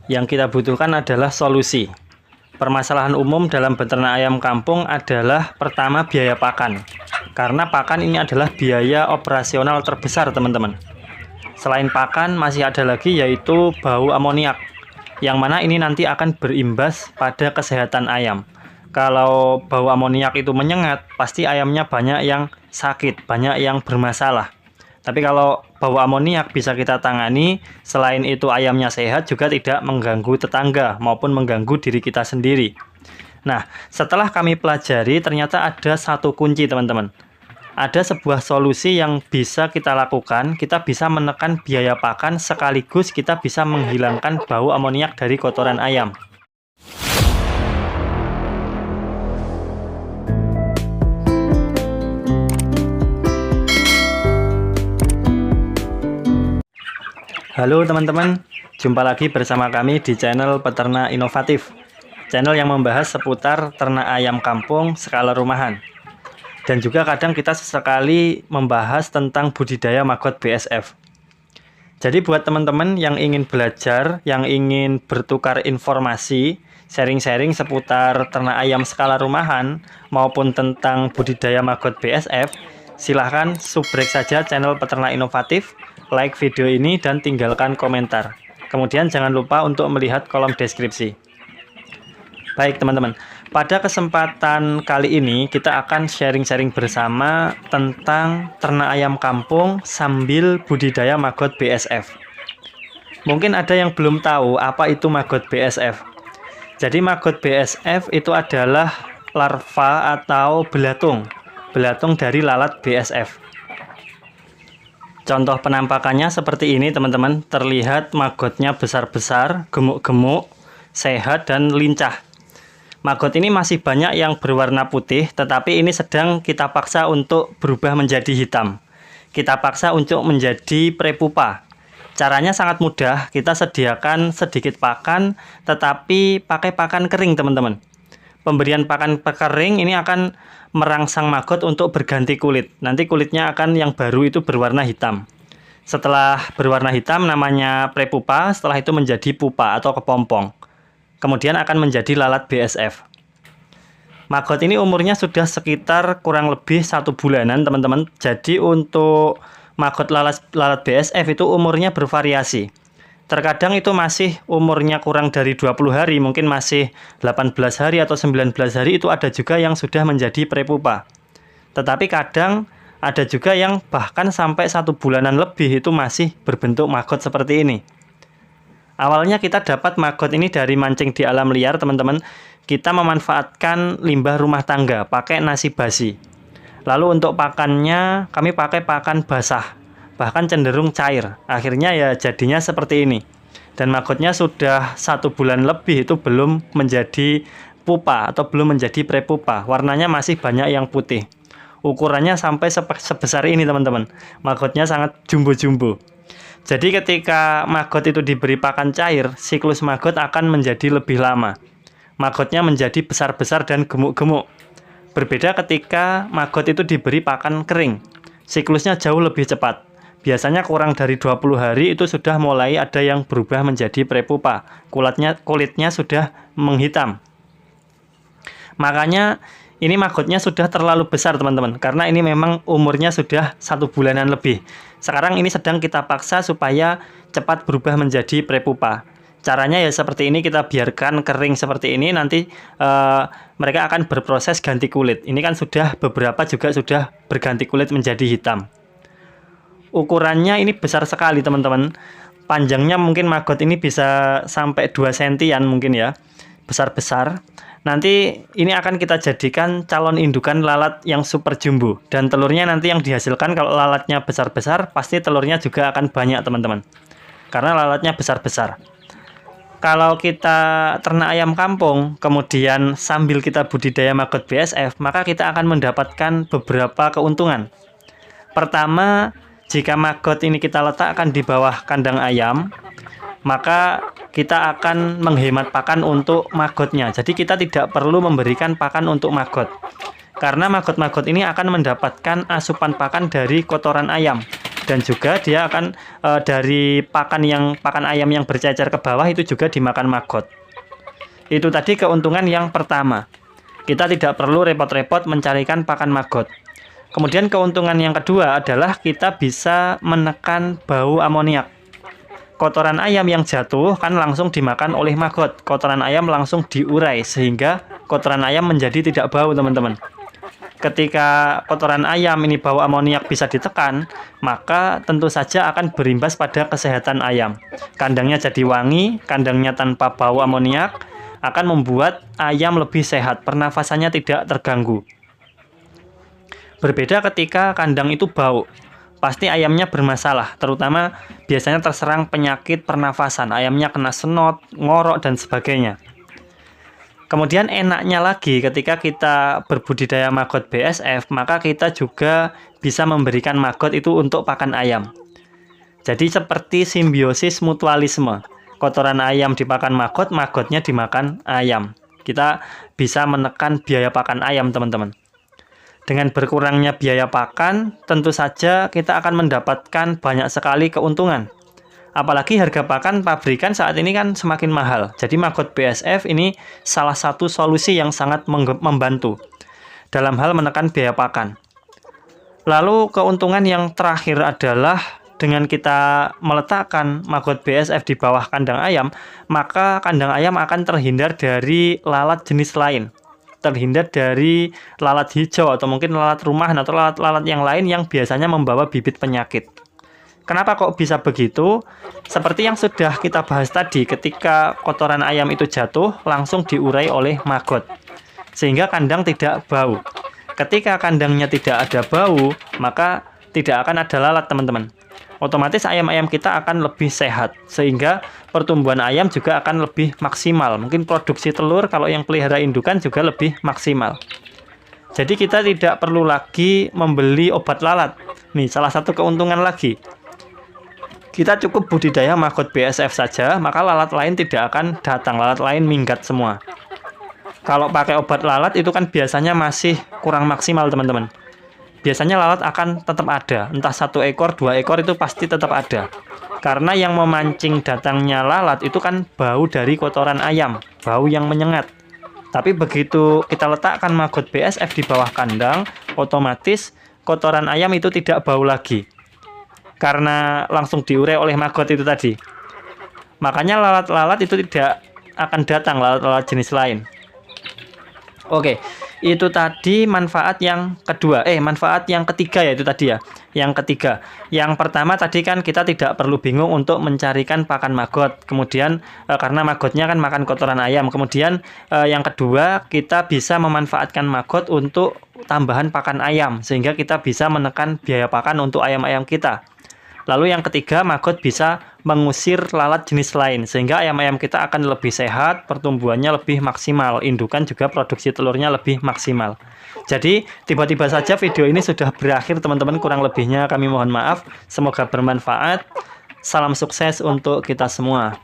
Yang kita butuhkan adalah solusi. Permasalahan umum dalam beternak ayam kampung adalah pertama biaya pakan. Karena pakan ini adalah biaya operasional terbesar, teman-teman. Selain pakan, masih ada lagi yaitu bau amoniak, yang mana ini nanti akan berimbas pada kesehatan ayam. Kalau bau amoniak itu menyengat, pasti ayamnya banyak yang sakit, banyak yang bermasalah. Tapi kalau bau amoniak bisa kita tangani, selain itu ayamnya sehat, juga tidak mengganggu tetangga maupun mengganggu diri kita sendiri. Nah, setelah kami pelajari, ternyata ada satu kunci, teman-teman. Ada sebuah solusi yang bisa kita lakukan, kita bisa menekan biaya pakan sekaligus kita bisa menghilangkan bau amoniak dari kotoran ayam. Halo teman-teman, jumpa lagi bersama kami di channel Peternak Inovatif. Channel yang membahas seputar ternak ayam kampung skala rumahan. Dan juga kadang kita sesekali membahas tentang budidaya maggot BSF. Jadi buat teman-teman yang ingin belajar, yang ingin bertukar informasi, sharing-sharing seputar ternak ayam skala rumahan, maupun tentang budidaya maggot BSF, silahkan subrek saja channel Peternak Inovatif, like video ini dan tinggalkan komentar. Kemudian jangan lupa untuk melihat kolom deskripsi. Baik teman-teman, pada kesempatan kali ini kita akan sharing-sharing bersama tentang ternak ayam kampung sambil budidaya maggot BSF. Mungkin ada yang belum tahu apa itu maggot BSF. Jadi maggot BSF itu adalah larva atau belatung dari lalat BSF. Contoh penampakannya seperti ini teman-teman, terlihat maggotnya besar-besar, gemuk-gemuk, sehat dan lincah. Maggot ini masih banyak yang berwarna putih, tetapi ini sedang kita paksa untuk berubah menjadi hitam. Kita paksa untuk menjadi prepupa. Caranya sangat mudah, kita sediakan sedikit pakan, tetapi pakai pakan kering teman-teman. Pemberian pakan kering ini akan merangsang maggot untuk berganti kulit. Nanti kulitnya akan yang baru itu berwarna hitam. Setelah berwarna hitam namanya prepupa, setelah itu menjadi pupa atau kepompong. Kemudian akan menjadi lalat BSF. Maggot ini umurnya sudah sekitar kurang lebih 1 bulanan teman-teman. Jadi untuk maggot lalat BSF itu umurnya bervariasi. Terkadang itu masih umurnya kurang dari 20 hari, mungkin masih 18 hari atau 19 hari, itu ada juga yang sudah menjadi prepupa. Tetapi kadang ada juga yang bahkan sampai 1 bulanan lebih itu masih berbentuk maggot seperti ini. Awalnya kita dapat maggot ini dari mancing di alam liar teman-teman. Kita memanfaatkan limbah rumah tangga, pakai nasi basi. Lalu untuk pakannya kami pakai pakan basah, bahkan cenderung cair. Akhirnya ya jadinya seperti ini. Dan maggotnya sudah 1 bulan lebih itu belum menjadi pupa atau belum menjadi prepupa. Warnanya masih banyak yang putih. Ukurannya sampai sebesar ini teman-teman. Maggotnya sangat jumbo-jumbo. Jadi ketika maggot itu diberi pakan cair, siklus maggot akan menjadi lebih lama. Maggotnya menjadi besar-besar dan gemuk-gemuk. Berbeda ketika maggot itu diberi pakan kering. Siklusnya jauh lebih cepat. Biasanya kurang dari 20 hari itu sudah mulai ada yang berubah menjadi prepupa. Kulitnya sudah menghitam. Makanya ini maggotnya sudah terlalu besar teman-teman. Karena ini memang umurnya sudah 1 bulanan lebih. Sekarang ini sedang kita paksa supaya cepat berubah menjadi prepupa. Caranya ya seperti ini, kita biarkan kering seperti ini. Nanti mereka akan berproses ganti kulit. Ini kan sudah beberapa juga sudah berganti kulit menjadi hitam. Ukurannya ini besar sekali teman-teman. Panjangnya mungkin maggot ini bisa sampai 2 sentian mungkin ya. Besar-besar. Nanti ini akan kita jadikan calon indukan lalat yang super jumbo. Dan telurnya nanti yang dihasilkan kalau lalatnya besar-besar, pasti telurnya juga akan banyak teman-teman. Karena lalatnya besar-besar. Kalau kita ternak ayam kampung, kemudian sambil kita budidaya maggot BSF, maka kita akan mendapatkan beberapa keuntungan. Pertama, jika maggot ini kita letakkan di bawah kandang ayam, maka kita akan menghemat pakan untuk maggotnya. Jadi kita tidak perlu memberikan pakan untuk maggot. Karena maggot-maggot ini akan mendapatkan asupan pakan dari kotoran ayam. dan juga dia akan dari pakan ayam yang bercecer ke bawah itu juga dimakan maggot. Itu tadi keuntungan yang pertama. Kita tidak perlu repot-repot mencarikan pakan maggot. Kemudian keuntungan yang kedua adalah kita bisa menekan bau amoniak. Kotoran ayam yang jatuh kan langsung dimakan oleh maggot. Kotoran ayam langsung diurai sehingga kotoran ayam menjadi tidak bau, teman-teman. Ketika kotoran ayam ini bau amoniak bisa ditekan, maka tentu saja akan berimbas pada kesehatan ayam. Kandangnya jadi wangi, kandangnya tanpa bau amoniak, akan membuat ayam lebih sehat, pernafasannya tidak terganggu. Berbeda ketika kandang itu bau, pasti ayamnya bermasalah, terutama biasanya terserang penyakit pernafasan, ayamnya kena senot, ngorok, dan sebagainya. Kemudian enaknya lagi ketika kita berbudidaya maggot BSF, maka kita juga bisa memberikan maggot itu untuk pakan ayam. Jadi seperti simbiosis mutualisme, kotoran ayam dimakan maggot, maggotnya dimakan ayam. Kita bisa menekan biaya pakan ayam, teman-teman. Dengan berkurangnya biaya pakan, tentu saja kita akan mendapatkan banyak sekali keuntungan. Apalagi harga pakan pabrikan saat ini kan semakin mahal. Jadi maggot BSF ini salah satu solusi yang sangat membantu dalam hal menekan biaya pakan. Lalu keuntungan yang terakhir adalah dengan kita meletakkan maggot BSF di bawah kandang ayam, maka kandang ayam akan terhindar dari lalat jenis lain. Terhindar dari lalat hijau atau mungkin lalat rumahan atau lalat-lalat yang lain yang biasanya membawa bibit penyakit. Kenapa kok bisa begitu? Seperti yang sudah kita bahas tadi, ketika kotoran ayam itu jatuh, langsung diurai oleh maggot. Sehingga kandang tidak bau. Ketika kandangnya tidak ada bau, maka tidak akan ada lalat, teman-teman. Otomatis ayam-ayam kita akan lebih sehat, sehingga pertumbuhan ayam juga akan lebih maksimal. Mungkin produksi telur kalau yang pelihara indukan juga lebih maksimal. Jadi kita tidak perlu lagi membeli obat lalat. Nih, salah satu keuntungan lagi. Kita cukup budidaya maggot BSF saja, maka lalat lain tidak akan datang, lalat lain minggat semua. Kalau pakai obat lalat itu kan biasanya masih kurang maksimal, teman-teman. Biasanya lalat akan tetap ada, entah 1 ekor, 2 ekor itu pasti tetap ada. Karena yang memancing datangnya lalat itu kan bau dari kotoran ayam, bau yang menyengat. Tapi begitu kita letakkan maggot BSF di bawah kandang, otomatis kotoran ayam itu tidak bau lagi. Karena langsung diurai oleh maggot itu tadi. Makanya lalat-lalat itu tidak akan datang, lalat-lalat jenis lain. Oke, itu tadi manfaat yang kedua. Manfaat yang ketiga ya itu tadi ya. Yang ketiga. Yang pertama tadi kan kita tidak perlu bingung untuk mencarikan pakan maggot. Kemudian karena maggotnya kan makan kotoran ayam. Kemudian yang kedua, kita bisa memanfaatkan maggot untuk tambahan pakan ayam. Sehingga kita bisa menekan biaya pakan untuk ayam-ayam kita. Lalu yang ketiga, maggot bisa mengusir lalat jenis lain, sehingga ayam-ayam kita akan lebih sehat, pertumbuhannya lebih maksimal, indukan juga produksi telurnya lebih maksimal. Jadi, tiba-tiba saja video ini sudah berakhir, teman-teman. Kurang lebihnya kami mohon maaf. Semoga bermanfaat. Salam sukses untuk kita semua.